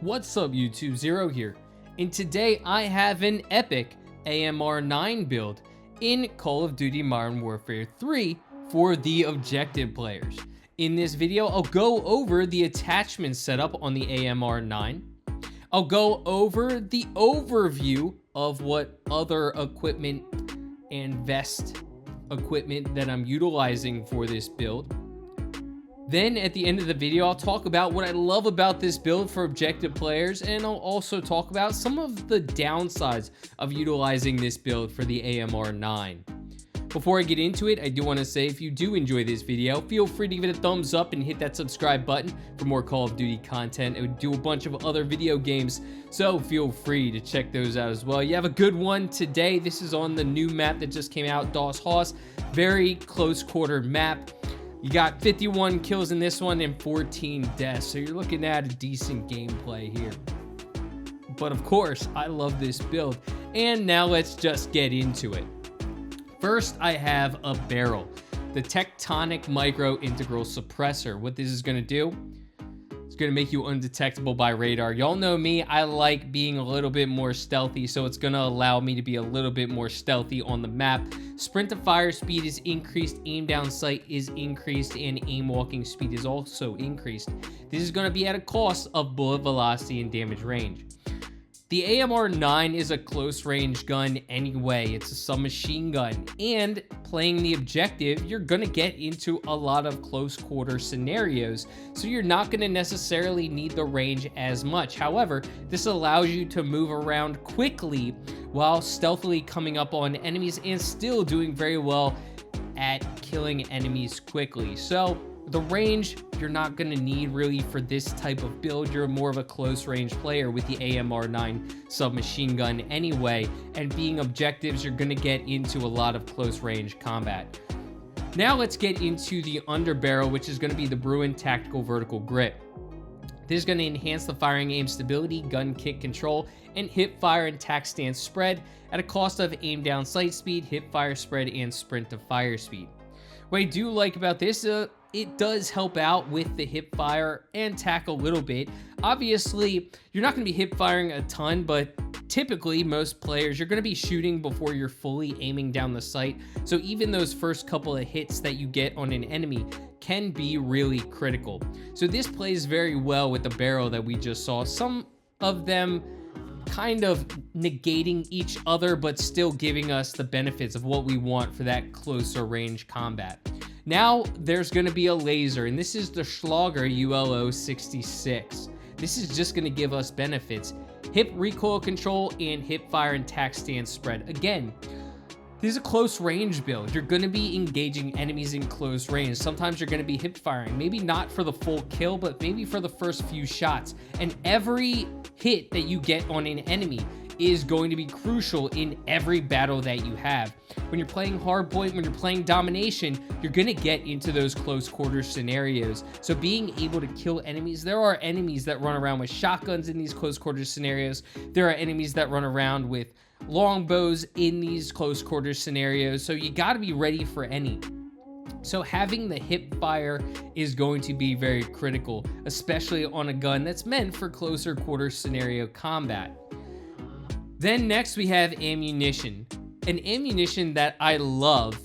What's up YouTube, Zero here, and today I have an EPIC AMR9 build in Call of Duty Modern Warfare 3 for the objective players. In this video, I'll go over the attachment setup on the AMR9. I'll go over the overview of what other equipment and vest equipment that I'm utilizing for this build. Then at the end of the video, I'll talk about what I love about this build for objective players, and I'll also talk about some of the downsides of utilizing this build for the AMR9. Before I get into it, I do want to say if you do enjoy this video, feel free to give it a thumbs up and hit that subscribe button for more Call of Duty content. I would do a bunch of other video games, so feel free to check those out as well. You have a good one today. This is on the new map that just came out, Das Haus. Very close quarter map. You got 51 kills in this one and 14 deaths, so you're looking at a decent gameplay here. But of course, I love this build, and now let's just get into it. First, I have a barrel, the Tectonic Micro Integral Suppressor. What this is going to do, it's going to make you undetectable by radar. Y'all know me, I like being a little bit more stealthy, so it's going to allow me to be a little bit more stealthy on the map. Sprint to fire speed is increased, aim down sight is increased, and aim walking speed is also increased. This is going to be at a cost of bullet velocity and damage range. The AMR9 is a close range gun anyway. It's a submachine gun, and playing the objective, you're going to get into a lot of close quarter scenarios, so you're not going to necessarily need the range as much. However, this allows you to move around quickly while stealthily coming up on enemies and still doing very well at killing enemies quickly. So the range you're not going to need really for this type of build. You're more of a close range player with the AMR9 submachine gun anyway, and being objectives, you're going to get into a lot of close range combat. Now let's get into the underbarrel, which is going to be the Bruin Tactical Vertical Grip. This is going to enhance the firing aim stability, gun kick control, and hip fire and tac stance spread at a cost of aim down sight speed, hip fire spread, and sprint to fire speed. What I do like about this, it does help out with the hip fire and tac a little bit. Obviously, you're not going to be hip firing a ton, but typically most players, you're going to be shooting before you're fully aiming down the sight. So even those first couple of hits that you get on an enemy can be really critical. So this plays very well with the barrel that we just saw. Some of them kind of negating each other, but still giving us the benefits of what we want for that closer range combat. Now there's going to be a laser, and this is the Schlager ULO66. This is just going to give us benefits: hip recoil control and hip fire and tac stance spread. Again, this is a close range build. You're going to be engaging enemies in close range. Sometimes you're going to be hip firing, maybe not for the full kill, but maybe for the first few shots. And every hit that you get on an enemy is going to be crucial in every battle that you have. When you're playing hardpoint, when you're playing domination, you're going to get into those close quarter scenarios. So being able to kill enemies, there are enemies that run around with shotguns in these close quarter scenarios. There are enemies that run around with longbows in these close quarter scenarios. So you got to be ready for any. So having the hip fire is going to be very critical, especially on a gun that's meant for closer quarter scenario combat. Then next we have ammunition. An ammunition that I love,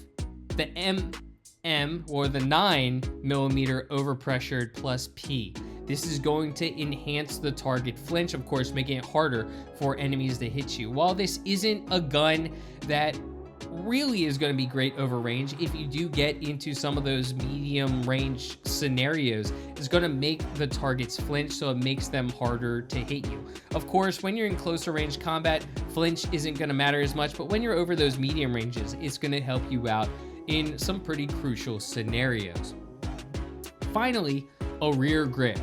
the MM or the 9mm overpressured plus P. This is going to enhance the target flinch, of course, making it harder for enemies to hit you. While this isn't a gun that really is going to be great over range, if you do get into some of those medium range scenarios, it's going to make the targets flinch, so it makes them harder to hit you. Of course, when you're in closer range combat, flinch isn't going to matter as much, but when you're over those medium ranges, it's going to help you out in some pretty crucial scenarios. Finally, a rear grip,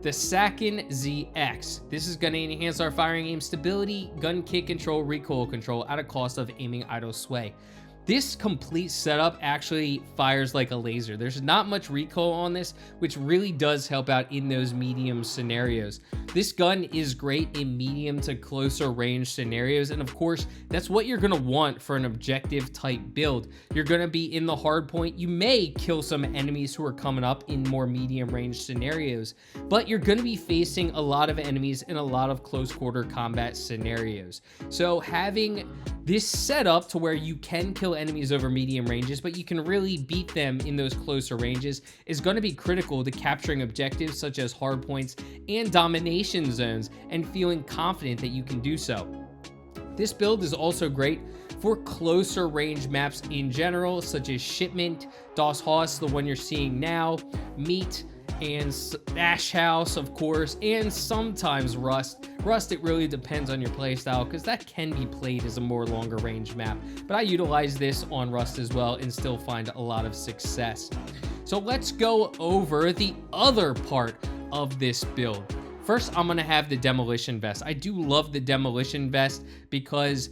the Sakin ZX. This is going to enhance our firing aim stability, gun kick control, recoil control at a cost of aiming idle sway. This complete setup actually fires like a laser. There's not much recoil on this, which really does help out in those medium scenarios. This gun is great in medium to closer range scenarios, and of course, that's what you're gonna want for an objective type build. You're gonna be in the hard point. You may kill some enemies who are coming up in more medium range scenarios, but you're gonna be facing a lot of enemies in a lot of close quarter combat scenarios. So having this setup to where you can kill enemies over medium ranges, but you can really beat them in those closer ranges is going to be critical to capturing objectives such as hardpoints and domination zones and feeling confident that you can do so. This build is also great for closer range maps in general, such as Shipment, Das Haus, the one you're seeing now, Meat, and Ash House, of course, and sometimes Rust. Rust, it really depends on your playstyle, because that can be played as a more longer range map, but I utilize this on Rust as well and still find a lot of success. So let's go over the other part of this build. First, I'm going to have the Demolition Vest. I do love the Demolition Vest because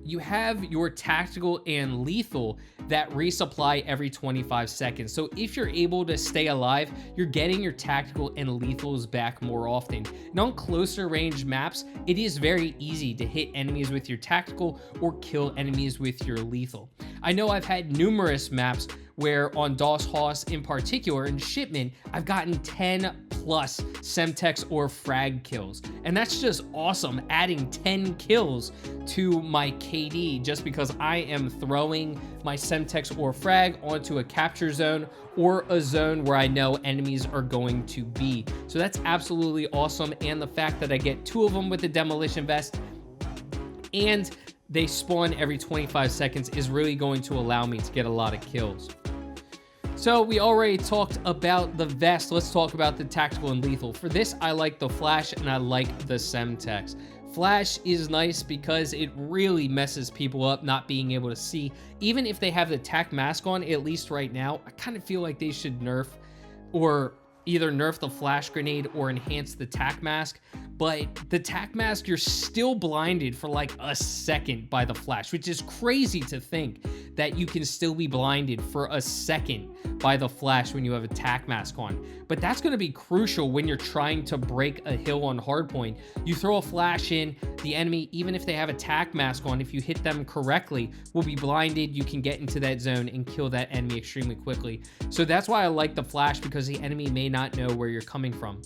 you have your tactical and lethal that resupply every 25 seconds. So if you're able to stay alive, you're getting your tactical and lethals back more often. And on closer range maps, it is very easy to hit enemies with your tactical or kill enemies with your lethal. I know I've had numerous maps where on Das Haus in particular, in Shipment, I've gotten 10 plus Semtex or frag kills. And that's just awesome, adding 10 kills to my KD just because I am throwing my Semtex or frag onto a capture zone or a zone where I know enemies are going to be. So that's absolutely awesome. And the fact that I get 2 of them with the Demolition Vest and they spawn every 25 seconds is really going to allow me to get a lot of kills. So we already talked about the vest. Let's talk about the tactical and lethal. For this, I like the flash and I like the Semtex. Flash is nice because it really messes people up not being able to see. Even if they have the tac mask on, at least right now, I kind of feel like they should nerf or either nerf the flash grenade or enhance the tac mask. But the tac mask, you're still blinded for like a second by the flash, which is crazy to think that you can still be blinded for a second by the flash when you have a tac mask on. But that's going to be crucial when you're trying to break a hill on hardpoint. You throw a flash in, the enemy, even if they have a tac mask on, if you hit them correctly, will be blinded. You can get into that zone and kill that enemy extremely quickly. So that's why I like the flash, because the enemy may not know where you're coming from.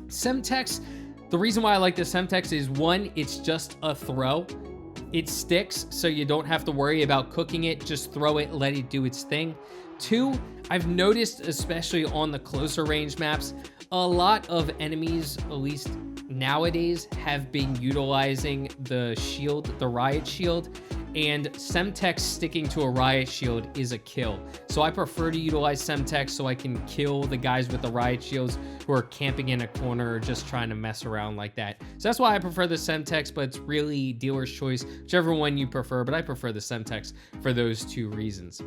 Semtex, the reason why I like the Semtex is 1, it's just a throw. It sticks, so you don't have to worry about cooking it. Just throw it, let it do its thing. 2, I've noticed, especially on the closer range maps, a lot of enemies, at least nowadays, have been utilizing the shield, the riot shield, and Semtex sticking to a riot shield is a kill. So I prefer to utilize Semtex so I can kill the guys with the riot shields who are camping in a corner or just trying to mess around like that. So that's why I prefer the Semtex, but it's really dealer's choice, whichever one you prefer, but I prefer the Semtex for those 2 reasons.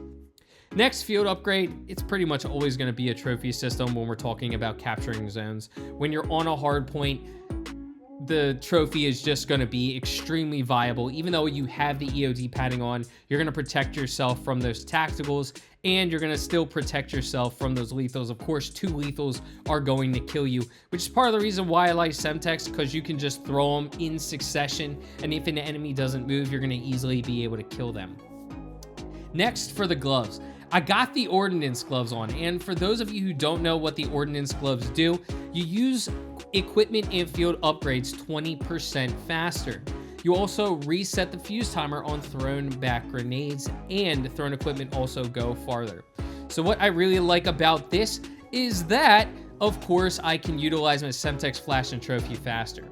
Next field upgrade, it's pretty much always going to be a trophy system when we're talking about capturing zones. When you're on a hard point, the trophy is just going to be extremely viable. Even though you have the EOD padding on, you're going to protect yourself from those tacticals, and you're going to still protect yourself from those lethals. Of course, 2 lethals are going to kill you, which is part of the reason why I like Semtex, because you can just throw them in succession, and if an enemy doesn't move, you're going to easily be able to kill them. Next, for the gloves. I got the Ordnance gloves on, and for those of you who don't know what the Ordnance gloves do, you use equipment and field upgrades 20% faster. You also reset the fuse timer on thrown back grenades, and thrown equipment also go farther. So what I really like about this is that, of course, I can utilize my Semtex flash and trophy faster.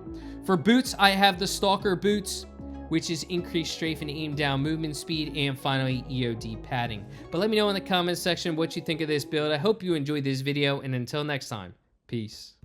For boots, I have the Stalker boots, which is increased strafe and aim down movement speed, and finally EOD padding. But let me know in the comments section what you think of this build. I hope you enjoyed this video, and until next time, peace.